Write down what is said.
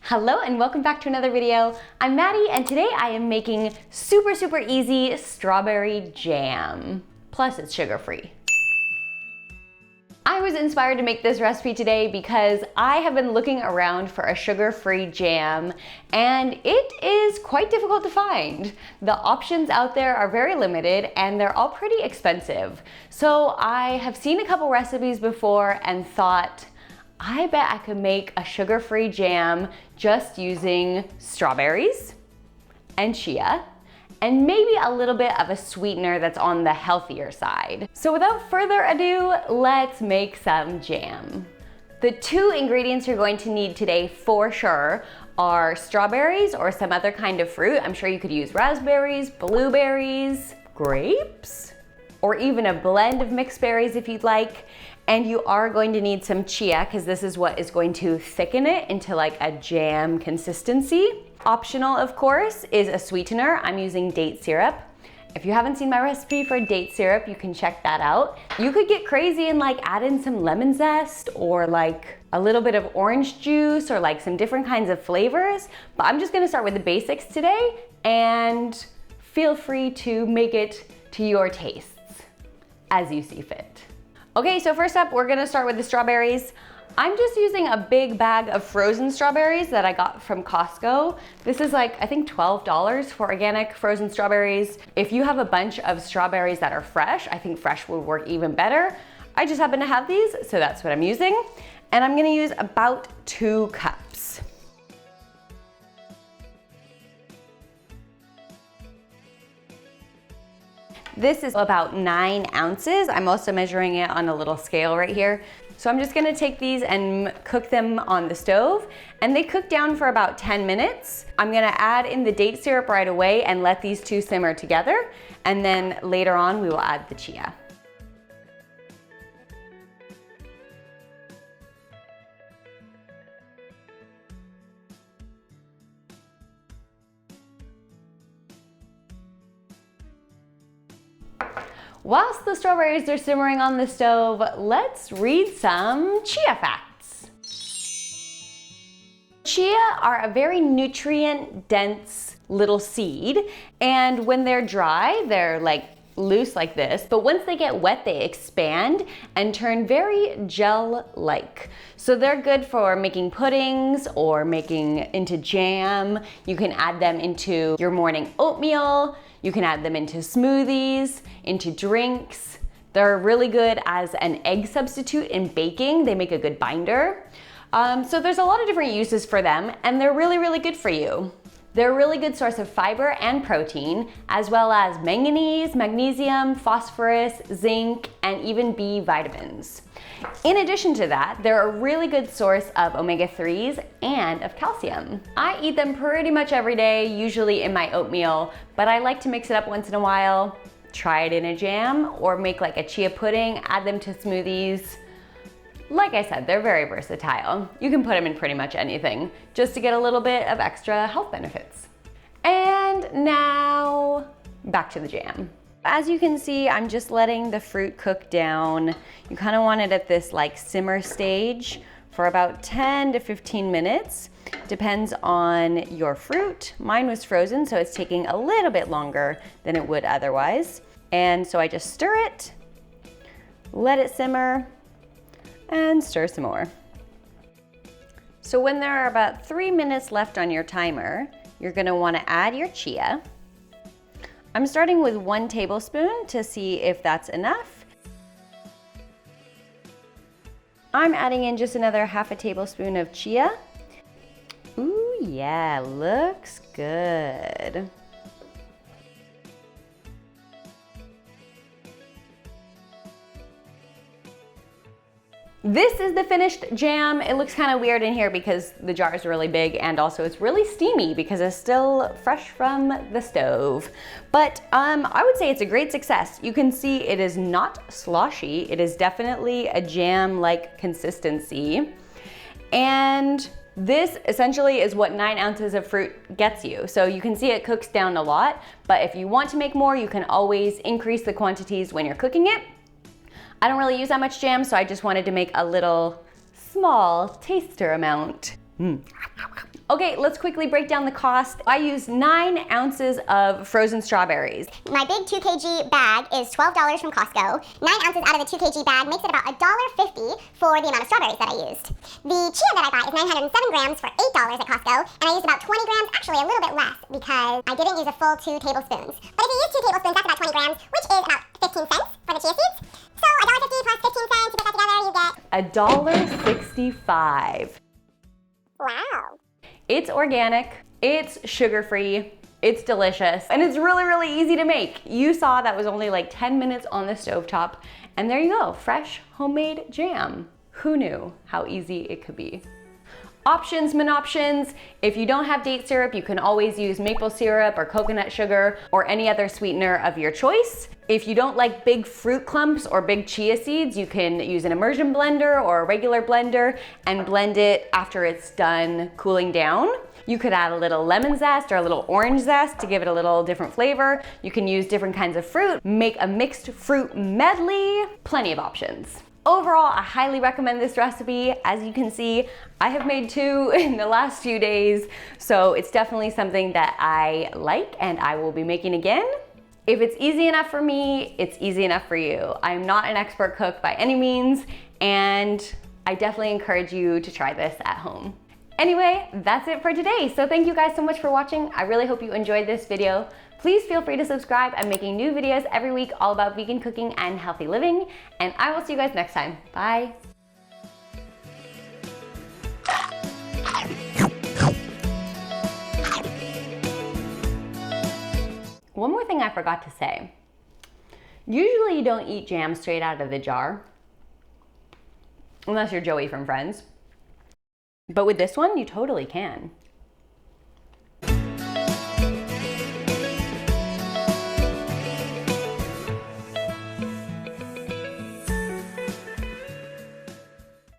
Hello and welcome back to another video. I'm Maddie and today I am making super easy strawberry jam. Plus it's sugar-free. I was inspired to make this recipe today because I have been looking around for a sugar-free jam and it is quite difficult to find. The options out there are very limited and they're all pretty expensive. So I have seen a couple recipes before and thought, I bet I could make a sugar-free jam just using strawberries and chia and maybe a little bit of a sweetener that's on the healthier side. So without further ado, let's make some jam. The two ingredients you're going to need today for sure are strawberries or some other kind of fruit. I'm sure you could use raspberries, blueberries, grapes, or even a blend of mixed berries if you'd like. And you are going to need some chia because this is what is going to thicken it into like a jam consistency. Optional, of course, is a sweetener. I'm using date syrup. If you haven't seen my recipe for date syrup, you can check that out. You could get crazy and like add in some lemon zest or like a little bit of orange juice or like some different kinds of flavors. But I'm just gonna start with the basics today and feel free to make it to your tastes as you see fit. Okay, so first up, we're gonna start with the strawberries. I'm just using a big bag of frozen strawberries that I got from Costco. This is like, I think $12 for organic frozen strawberries. If you have a bunch of strawberries that are fresh, I think fresh would work even better. I just happen to have these, so that's what I'm using. And I'm gonna use about 2 cups. This is about 9 ounces. I'm also measuring it on a little scale right here. So I'm just gonna take these and cook them on the stove, and they cook down for about 10 minutes. I'm gonna add in the date syrup right away and let these two simmer together, and then later on we will add the chia. Whilst the strawberries are simmering on the stove, let's read some chia facts. Chia are a very nutrient-dense little seed, and when they're dry, they're like loose like this, but once they get wet, they expand and turn very gel-like. So they're good for making puddings or making into jam. You can add them into your morning oatmeal. You can add them into smoothies, into drinks. They're really good as an egg substitute in baking. They make a good binder. So there's a lot of different uses for them, and they're really good for you. They're a really good source of fiber and protein, as well as manganese, magnesium, phosphorus, zinc, and even B vitamins. In addition to that, they're a really good source of omega-3s and of calcium. I eat them pretty much every day, usually in my oatmeal, but I like to mix it up once in a while, try it in a jam, or make like a chia pudding, add them to smoothies. Like I said, they're very versatile. You can put them in pretty much anything, just to get a little bit of extra health benefits. And now, back to the jam. As you can see, I'm just letting the fruit cook down. You kind of want it at this like simmer stage for about 10 to 15 minutes. Depends on your fruit. Mine was frozen, so it's taking a little bit longer than it would otherwise. And so I just stir it, let it simmer, and stir some more. So when there are about 3 minutes left on your timer, you're gonna wanna add your chia. I'm starting with 1 tablespoon to see if that's enough. I'm adding in just another half a tablespoon of chia. Ooh, yeah, looks good. This is the finished jam. It looks kind of weird in here because the jar is really big and also it's really steamy because it's still fresh from the stove. But I would say it's a great success. You can see it is not sloshy. It is definitely a jam-like consistency. And this essentially is what 9 ounces of fruit gets you. So you can see it cooks down a lot, but if you want to make more, you can always increase the quantities when you're cooking it. I don't really use that much jam, so I just wanted to make a little small taster amount. Okay, let's quickly break down the cost. I used 9 ounces of frozen strawberries. My big 2 kg bag is $12 from Costco. 9 ounces out of the 2 kg bag makes it about $1.50 for the amount of strawberries that I used. The chia that I bought is 907 grams for $8 at Costco, and I used about 20 grams, actually a little bit less, because I didn't use a full 2 tablespoons. But if you use 2 tablespoons, that's about 20 grams, which is about 15 cents for the chia seeds. So $1.50 plus 15 cents, you put that together, you get $1.65. Wow. It's organic, it's sugar-free, it's delicious, and it's really, really easy to make. You saw that was only like 10 minutes on the stovetop, and there you go, fresh homemade jam. Who knew how easy it could be? Options, options. If you don't have date syrup, you can always use maple syrup or coconut sugar or any other sweetener of your choice. If you don't like big fruit clumps or big chia seeds, you can use an immersion blender or a regular blender and blend it after it's done cooling down. You could add a little lemon zest or a little orange zest to give it a little different flavor. You can use different kinds of fruit, make a mixed fruit medley, plenty of options. Overall, I highly recommend this recipe. As you can see, I have made 2 in the last few days, so it's definitely something that I like and I will be making again. If it's easy enough for me, it's easy enough for you. I'm not an expert cook by any means, and I definitely encourage you to try this at home. Anyway, that's it for today. So thank you guys so much for watching. I really hope you enjoyed this video. Please feel free to subscribe. I'm making new videos every week all about vegan cooking and healthy living, and I will see you guys next time. Bye. One more thing I forgot to say. Usually you don't eat jam straight out of the jar, unless you're Joey from Friends. But with this one, you totally can.